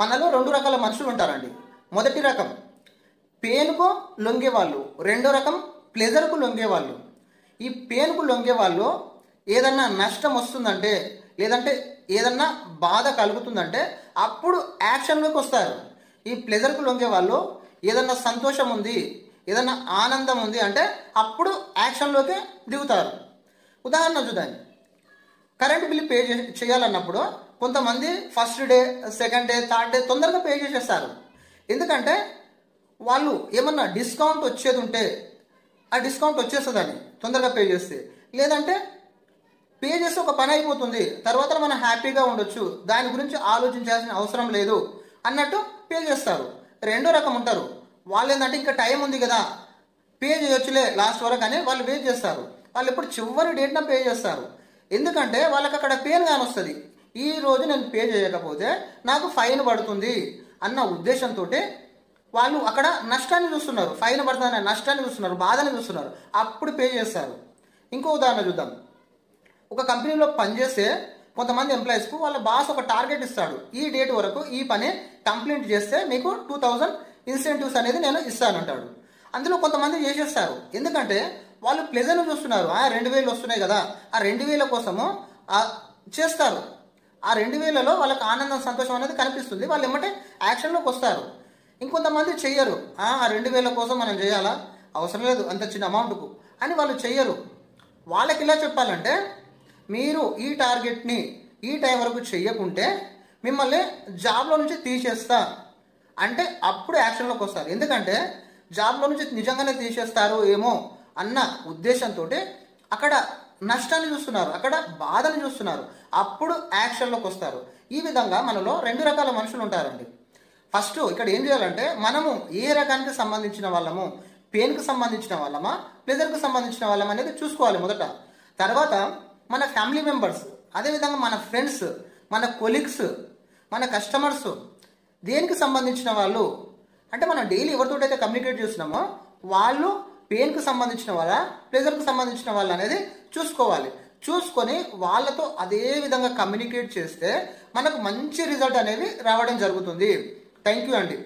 మనలో రెండు రకాల మనుషులు ఉంటారండి. మొదటి రకం పెయిన్కు లొంగేవాళ్ళు, రెండో రకం ప్లెజర్కు లొంగేవాళ్ళు. ఈ పెయిన్కు లొంగేవాళ్ళు ఏదన్నా నష్టం వస్తుందంటే, లేదంటే ఏదన్నా బాధ కలుగుతుందంటే అప్పుడు యాక్షన్లోకి వస్తారు. ఈ ప్లెజర్కు లొంగేవాళ్ళు ఏదన్నా సంతోషం ఉంది, ఏదన్నా ఆనందం ఉంది అంటే అప్పుడు యాక్షన్లోకి దిగుతారు. ఉదాహరణ చూద్దాం. కరెంట్ బిల్ పే చేయాలన్నప్పుడు కొంతమంది first day, second day, third day తొందరగా పే చేసేస్తారు. ఎందుకంటే వాళ్ళు ఏమన్నా డిస్కౌంట్ వచ్చేది ఉంటే ఆ డిస్కౌంట్ వచ్చేస్తుందని తొందరగా పే చేస్తే, లేదంటే పే చేస్తే ఒక పని అయిపోతుంది, తర్వాత మనం హ్యాపీగా ఉండొచ్చు, దాని గురించి ఆలోచించాల్సిన అవసరం లేదు అన్నట్టు పే చేస్తారు. రెండో రకం ఉంటారు. వాళ్ళు ఏంటంటే ఇంకా టైం ఉంది కదా, పే చేయొచ్చులే లాస్ట్ వరకు అని వాళ్ళు వెయిట్ చేస్తారు. వాళ్ళు ఎప్పుడు చివరి డేట్న పే చేస్తారు. ఎందుకంటే వాళ్ళకి అక్కడ పెయిన్ కానొస్తుంది. ఈ రోజు నేను పే చేయకపోతే నాకు ఫైన్ పడుతుంది అన్న ఉద్దేశంతో వాళ్ళు అక్కడ నష్టాన్ని చూస్తున్నారు. ఫైన్ పడుతుందనే నష్టాన్ని చూస్తున్నారు, బాధని చూస్తున్నారు, అప్పుడు పే చేస్తారు. ఇంకో ఉదాహరణ చూద్దాం. ఒక కంపెనీలో పనిచేసే కొంతమంది ఎంప్లాయీస్కు వాళ్ళ బాస్ ఒక టార్గెట్ ఇస్తాడు. ఈ డేట్ వరకు ఈ పని కంప్లీట్ చేస్తే మీకు 2000 ఇన్సెంటివ్స్ అనేది నేను ఇస్తానంటాడు. అందులో కొంతమంది చేసేస్తారు. ఎందుకంటే వాళ్ళు ప్లెజర్ను చూస్తున్నారు. 2000 వస్తున్నాయి కదా, ఆ 2000 కోసము చేస్తారు. ఆ 2000లో వాళ్ళకి ఆనందం, సంతోషం అనేది కనిపిస్తుంది. వాళ్ళు ఏమంటే యాక్షన్లోకి వస్తారు. ఇంకొంతమంది చెయ్యరు. ఆ 2000 కోసం మనం చేయాలా, అవసరం లేదు అంత చిన్న అమౌంట్కు అని వాళ్ళు చెయ్యరు. వాళ్ళకి ఇలా చెప్పాలంటే, మీరు ఈ టార్గెట్ని ఈ టైం వరకు చెయ్యకుంటే మిమ్మల్ని జాబ్లో నుంచి తీసేస్తా అంటే అప్పుడు యాక్షన్లోకి వస్తారు. ఎందుకంటే జాబ్లో నుంచి నిజంగానే తీసేస్తారు ఏమో అన్న ఉద్దేశంతో అక్కడ నష్టాన్ని చూస్తున్నారు, అక్కడ బాధని చూస్తున్నారు, అప్పుడు యాక్షన్లోకి వస్తారు. ఈ విధంగా మనలో రెండు రకాల మనుషులు ఉంటారండి. ఫస్ట్ ఇక్కడ ఏం చేయాలంటే, మనము ఏ రకానికి సంబంధించిన వాళ్ళము, పెయిన్కి సంబంధించిన వాళ్ళమా, ప్లెజర్కి సంబంధించిన వాళ్ళం అనేది చూసుకోవాలి మొదట. తర్వాత మన ఫ్యామిలీ మెంబర్స్, అదేవిధంగా మన ఫ్రెండ్స్, మన కొలీగ్స్, మన కస్టమర్స్ దేనికి సంబంధించిన వాళ్ళు అంటే మనం డైలీ ఎవరితో అయితే కమ్యూనికేట్ చేస్తున్నామో వాళ్ళు పెయిన్కి సంబంధించిన వాళ్ళ, ప్లెజర్కి సంబంధించిన వాళ్ళు అనేది చూసుకోవాలి. చూసుకొని వాళ్ళతో అదే విధంగా కమ్యూనికేట్ చేస్తే మనకు మంచి రిజల్ట్ అనేది రావడం జరుగుతుంది. థ్యాంక్ యూ అండి.